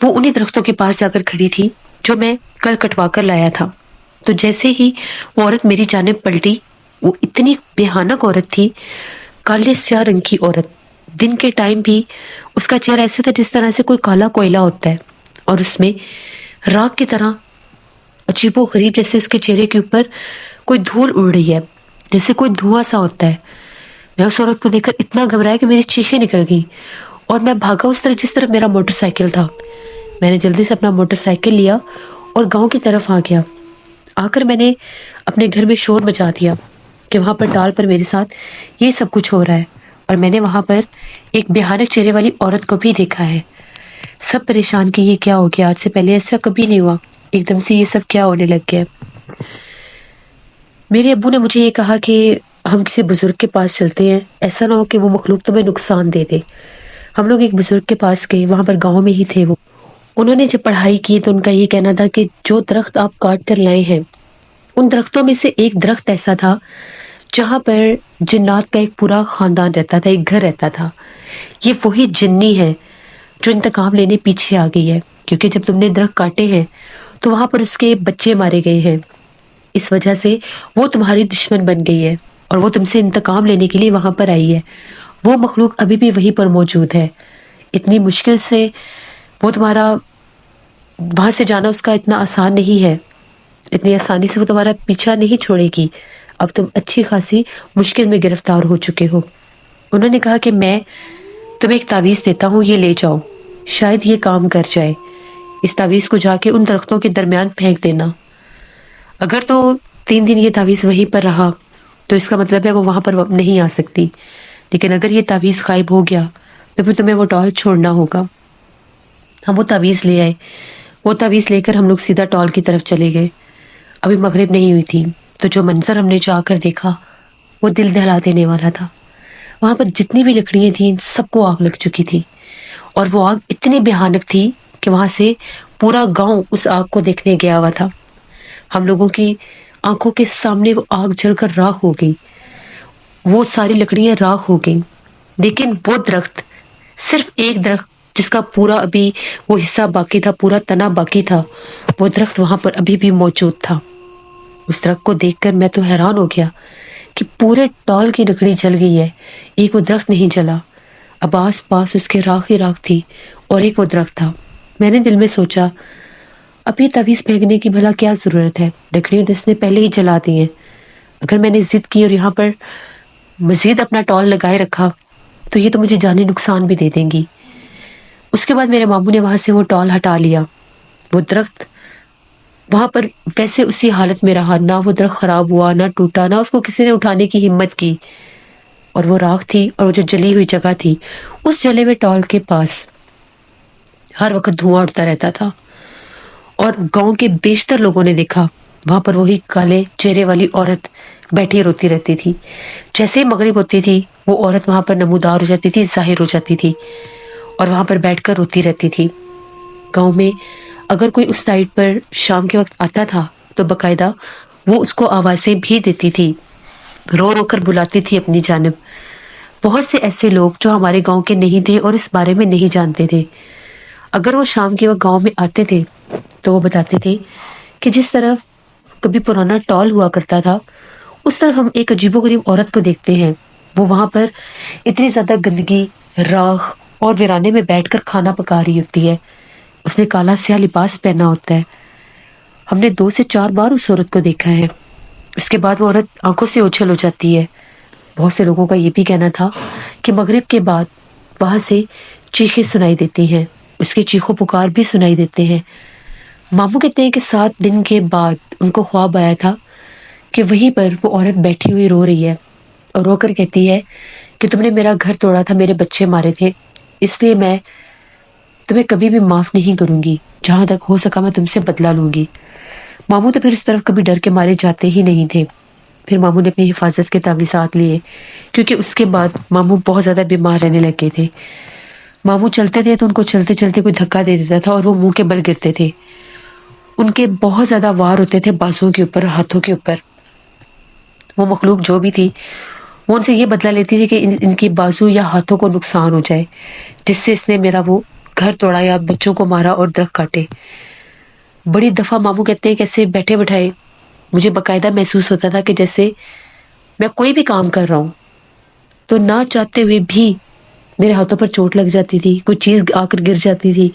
وہ انہی درختوں کے پاس جا کر کھڑی تھی جو میں کل کٹوا کر لایا تھا۔ تو جیسے ہی وہ عورت میری جانب پلٹی، وہ اتنی بھیانک عورت تھی، کالے سیاہ رنگ کی عورت۔ دن کے ٹائم بھی اس کا چہرہ ایسا تھا جس طرح سے کوئی کالا کوئلہ ہوتا ہے، اور اس میں راکھ کی طرح عجیب و غریب، جیسے اس کے چہرے کے اوپر کوئی دھول اڑ رہی ہے، جیسے کوئی دھواں سا ہوتا ہے۔ میں اس عورت کو دیکھ کر اتنا گھبرایا کہ میری چیخیں نکل گئی، اور میں بھاگا اس طرف جس طرف میرا موٹر سائیکل تھا۔ میں نے جلدی سے اپنا موٹر سائیکل لیا اور گاؤں کی طرف آ گیا۔ آ کر میں نے اپنے گھر میں شور مچا دیا کہ وہاں پر ٹال پر میرے ساتھ یہ سب کچھ ہو رہا ہے، اور میں نے وہاں پر ایک بھیانک چہرے والی عورت کو بھی دیکھا ہے۔ سب پریشان کہ یہ کیا ہو گیا، آج سے پہلے ایسا کبھی نہیں ہوا، ایک دم سے یہ سب کیا ہونے لگ گیا۔ میرے ابو نے مجھے یہ کہا کہ ہم کسی بزرگ کے پاس چلتے ہیں، ایسا نہ ہو کہ وہ مخلوق تمہیں نقصان دے دے۔ ہم لوگ ایک بزرگ کے پاس گئے، وہاں پر گاؤں میں ہی تھے وہ۔ انہوں نے جب پڑھائی کی تو ان کا یہ کہنا تھا کہ جو درخت آپ کاٹ کر لائے ہیں، ان درختوں میں سے ایک درخت ایسا تھا جہاں پر جنات کا ایک پورا خاندان رہتا تھا، ایک گھر رہتا تھا۔ یہ وہی جنی ہے جو انتقام لینے پیچھے آ گئی ہے، کیونکہ جب تم نے درخت کاٹے ہیں تو وہاں پر اس کے بچے مارے گئے ہیں، اس وجہ سے وہ تمہاری دشمن بن گئی ہے، اور وہ تم سے انتقام لینے کے لیے وہاں پر آئی ہے۔ وہ مخلوق ابھی بھی وہیں پر موجود ہے۔ اتنی مشکل سے وہ تمہارا وہاں سے جانا اس کا اتنا آسان نہیں ہے، اتنی آسانی سے وہ تمہارا پیچھا نہیں چھوڑے گی۔ اب تم اچھی خاصی مشکل میں گرفتار ہو چکے ہو۔ انہوں نے کہا کہ میں تمہیں ایک تعویذ دیتا ہوں، یہ لے جاؤ، شاید یہ کام کر جائے۔ اس تعویذ کو جا کے ان درختوں کے درمیان پھینک دینا۔ اگر تو 3 دن یہ تعویذ وہیں پر رہا تو اس کا مطلب ہے وہ وہاں پر نہیں آ سکتی، لیکن اگر یہ تعویذ غائب ہو گیا تو پھر تمہیں وہ ٹال چھوڑنا ہوگا۔ ہم وہ تعویذ لے آئے، وہ تعویذ لے کر ہم لوگ سیدھا ٹال کی طرف چلے گئے۔ ابھی مغرب نہیں ہوئی تھی، تو جو منظر ہم نے جا کر دیکھا وہ دل دہلا دینے والا تھا۔ وہاں پر جتنی بھی لکڑیاں تھیں سب کو آگ لگ چکی تھی، اور وہ آگ اتنی بھیانک تھی کہ وہاں سے پورا گاؤں اس آگ کو دیکھنے گیا ہوا تھا۔ ہم لوگوں کی آنکھوں کے سامنے وہ آگ جل کر راکھ ہو گئی، وہ ساری لکڑیاں راکھ ہو گئیں، لیکن وہ درخت، صرف ایک درخت جس کا پورا ابھی وہ حصہ باقی تھا، پورا تنا باقی تھا، وہ درخت وہاں پر ابھی بھی موجود تھا۔ اس درخت کو دیکھ کر میں تو حیران ہو گیا کہ پورے ٹال کی لکڑی جل گئی ہے، ایک وہ درخت نہیں جلا۔ اب آس پاس اس کے راکھ ہی راکھ تھی، اور ایک وہ درخت تھا۔ میں نے دل میں سوچا، اب یہ تعویذ پھینکنے کی بھلا کیا ضرورت ہے، لکڑیاں تو اس نے پہلے ہی جلا دی ہیں۔ اگر میں نے ضد کی اور یہاں پر مزید اپنا ٹال لگائے رکھا تو یہ تو مجھے جانی نقصان بھی دے دیں گی۔ اس کے بعد میرے ماموں نے وہاں سے وہ ٹال ہٹا لیا۔ وہ درخت وہاں پر ویسے اسی حالت میں رہا، نہ وہ درخت خراب ہوا، نہ ٹوٹا، نہ اس کو کسی نے اٹھانے کی ہمت کی، اور وہ راکھ تھی، اور وہ جو جلی ہوئی جگہ تھی، اس جلے ہوئے ٹال کے پاس ہر وقت دھواں اٹھتا رہتا تھا، اور گاؤں کے بیشتر لوگوں نے دیکھا وہاں پر وہی کالے چہرے والی عورت بیٹھی روتی رہتی تھی۔ جیسے ہی مغرب ہوتی تھی وہ عورت وہاں پر نمودار ہو جاتی تھی، ظاہر ہو جاتی تھی، اور وہاں پر بیٹھ کر روتی رہتی تھی۔ گاؤں میں اگر کوئی اس سائڈ پر شام کے وقت آتا تھا تو باقاعدہ وہ اس کو آوازیں بھی دیتی تھی، رو رو کر بلاتی تھی اپنی جانب۔ بہت سے ایسے لوگ جو ہمارے گاؤں کے نہیں تھے اور اس بارے میں نہیں جانتے تھے، اگر وہ شام کے وقت گاؤں میں آتے تھے تو وہ بتاتے تھے کہ جس طرف کبھی پرانا ٹال ہوا کرتا تھا اس طرف ہم ایک عجیب و غریب عورت کو دیکھتے ہیں۔ وہ وہاں پر اتنی زیادہ گندگی، راکھ اور ویرانے میں بیٹھ کر کھانا پکا رہی ہوتی ہے۔ اس نے کالا سیاہ لباس پہنا ہوتا ہے۔ ہم نے 2 سے 4 بار اس عورت کو دیکھا ہے۔ اس کے بعد وہ عورت آنکھوں سے اوجھل ہو جاتی ہے۔ بہت سے لوگوں کا یہ بھی کہنا تھا کہ مغرب کے بعد وہاں سے چیخیں سنائی دیتی ہیں، اس کے چیخو پکار بھی سنائی دیتے ہیں۔ ماموں کہتے ہیں کہ 7 دن کے بعد ان کو خواب آیا تھا کہ وہیں پر وہ عورت بیٹھی ہوئی رو رہی ہے، اور رو کر کہتی ہے کہ تم نے میرا گھر توڑا تھا، میرے بچے مارے تھے، اس لیے میں تمہیں کبھی بھی معاف نہیں کروں گی، جہاں تک ہو سکا میں تم سے بدلہ لوں گی۔ ماموں تو پھر اس طرف کبھی ڈر کے مارے جاتے ہی نہیں تھے۔ پھر ماموں نے اپنی حفاظت کے تعویذات لیے، کیونکہ اس کے بعد ماموں بہت زیادہ بیمار رہنے لگے تھے۔ ماموں چلتے تھے تو ان کو چلتے چلتے کوئی دھکا دے دیتا تھا اور وہ منہ کے بل گرتے تھے۔ ان کے بہت زیادہ وار ہوتے تھے بازوؤں کے اوپر، ہاتھوں کے اوپر۔ وہ مخلوق جو بھی تھی وہ ان سے یہ بدلہ لیتی تھی کہ ان کی بازو یا ہاتھوں کو نقصان ہو جائے، جس سے اس نے میرا وہ گھر توڑایا, بچوں کو مارا اور درخت کاٹے. بڑی دفعہ ماموں کہتے ہیں کیسے بیٹھے بٹھائے مجھے باقاعدہ محسوس ہوتا تھا کہ جیسے میں کوئی بھی کام کر رہا ہوں تو نہ چاہتے ہوئے بھی میرے ہاتھوں پر چوٹ لگ جاتی تھی, کوئی چیز آ کر گر جاتی تھی,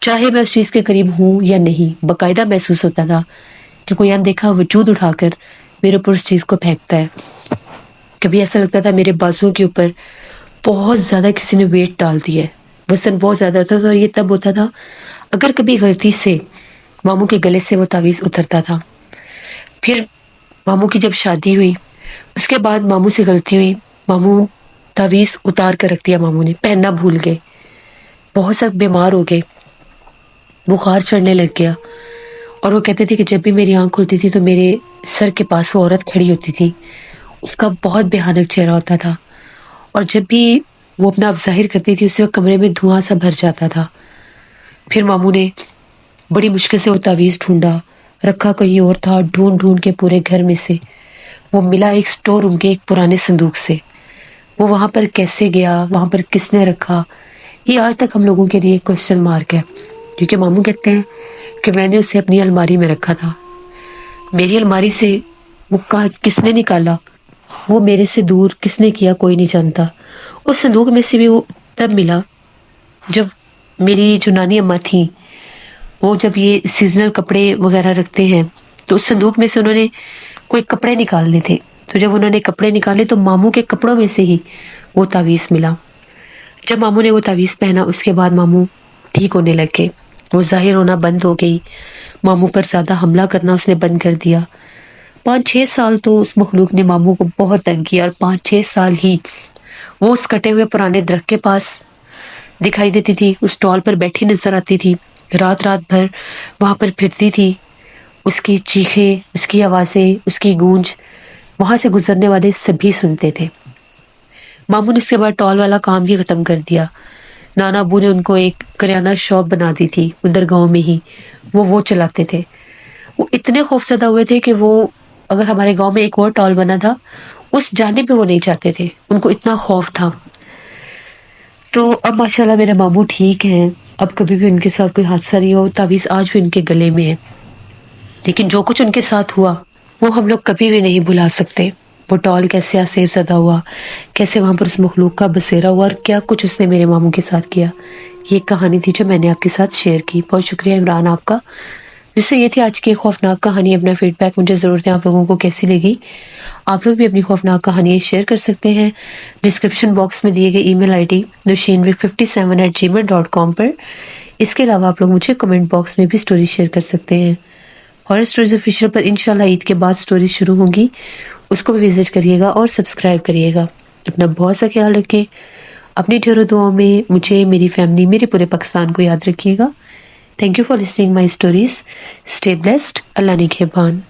چاہے میں اس چیز کے قریب ہوں یا نہیں. باقاعدہ محسوس ہوتا تھا کہ کوئی اندیکھا وجود اٹھا کر میرے اوپر اس چیز کو پھینکتا ہے. کبھی ایسا لگتا تھا میرے بازوؤں کے اوپر بہت زیادہ کسی نے ویٹ ڈال دیا ہے, وزن بہت زیادہ ہوتا تھا. اور یہ تب ہوتا تھا اگر کبھی غلطی سے ماموں کے گلے سے وہ تعویذ اترتا تھا. پھر ماموں کی جب شادی ہوئی اس کے بعد ماموں سے غلطی ہوئی, ماموں تعویذ اتار کر رکھ دیا, ماموں نے پہننا بھول گئے, بہت سخت بیمار ہو گئے, بخار چڑھنے لگ گیا. اور وہ کہتے تھے کہ جب بھی میری آنکھ کھلتی تھی تو میرے سر کے پاس وہ عورت کھڑی ہوتی تھی, اس کا بہت بھیانک چہرہ ہوتا تھا, اور جب بھی وہ اپنا آپ ظاہر کرتی تھی اس وقت کمرے میں دھواں سا بھر جاتا تھا. پھر ماموں نے بڑی مشکل سے وہ تعویذ ڈھونڈا, رکھا کہیں اور تھا, ڈھونڈ ڈھونڈ کے پورے گھر میں سے وہ ملا ایک سٹور روم کے ایک پرانے صندوق سے. وہ وہاں پر کیسے گیا, وہاں پر کس نے رکھا, یہ آج تک ہم لوگوں کے لیے کوسچن مارک ہے. کیونکہ ماموں کہتے ہیں کہ میں نے اسے اپنی الماری میں رکھا تھا, میری الماری سے وہ کس نے نکالا, وہ میرے سے دور کس نے کیا, کوئی نہیں جانتا. اس صندوق میں سے بھی وہ تب ملا جب میری جو نانی اماں تھیں وہ جب یہ سیزنل کپڑے وغیرہ رکھتے ہیں تو اس صندوق میں سے انہوں نے کوئی کپڑے نکالنے تھے. تو جب انہوں نے کپڑے نکالے تو ماموں کے کپڑوں میں سے ہی وہ تعویذ ملا. جب ماموں نے وہ تعویذ پہنا اس کے بعد ماموں ٹھیک ہونے لگے, وہ ظاہر ہونا بند ہو گئی, ماموں پر زیادہ حملہ کرنا اس نے بند کر دیا. 5-6 سال تو اس مخلوق نے ماموں کو بہت تنگ کیا, اور 5-6 سال ہی وہ اس کٹے ہوئے پرانے درخت کے پاس دکھائی دیتی تھی, اس اسٹال پر بیٹھی نظر آتی تھی, رات رات بھر وہاں پر پھرتی تھی. اس کی چیخیں, اس کی آوازیں, اس کی گونج وہاں سے گزرنے والے سبھی سنتے تھے. ماموں نے اس کے بعد ٹال والا کام بھی ختم کر دیا. نانا ابو نے ان کو ایک کریانہ شاپ بنا دی تھی ادھر گاؤں میں ہی, وہ چلاتے تھے. وہ اتنے خوفزدہ ہوئے تھے کہ وہ اگر ہمارے گاؤں میں ایک اور ٹال بنا تھا اس جانے پہ وہ نہیں چاہتے تھے, ان کو اتنا خوف تھا. تو اب ماشاءاللہ میرے ماموں ٹھیک ہیں, اب کبھی بھی ان کے ساتھ کوئی حادثہ نہیں ہو. تعویذ آج بھی ان کے گلے میں ہے, لیکن جو کچھ ان کے ساتھ ہوا وہ ہم لوگ کبھی بھی نہیں بھلا سکتے. وہ ٹال کیسے آسیب زدہ ہوا, کیسے وہاں پر اس مخلوق کا بسیرا ہوا, اور کیا کچھ اس نے میرے ماموں کے ساتھ کیا, یہ ایک کہانی تھی جو میں نے آپ کے ساتھ شیئر کی. بہت شکریہ عمران آپ کا. جس سے یہ تھی آج کی خوفناک کہانی. اپنا فیڈ بیک مجھے ضرور دیں, آپ لوگوں کو کیسی لگی. آپ لوگ بھی اپنی خوفناک کہانیاں شیئر کر سکتے ہیں ڈسکرپشن باکس میں دیے گئے ای میل ID nushinvik57@gmail.com پر. اس کے علاوہ آپ لوگ مجھے کمنٹ باکس میں بھی سٹوری شیئر کر سکتے ہیں. ہارر سٹوریز آفیشیل پر انشاءاللہ عید کے بعد سٹوریز شروع ہوں گی, اس کو بھی وزٹ کریے گا اور سبسکرائب کریے گا. اپنا بہت سا خیال رکھیں, اپنی ڈھیروں دعاؤں میں مجھے, میری فیملی, میرے پورے پاکستان کو یاد رکھیے گا. Thank you for listening my stories. Stay blessed. Allah نگہبان.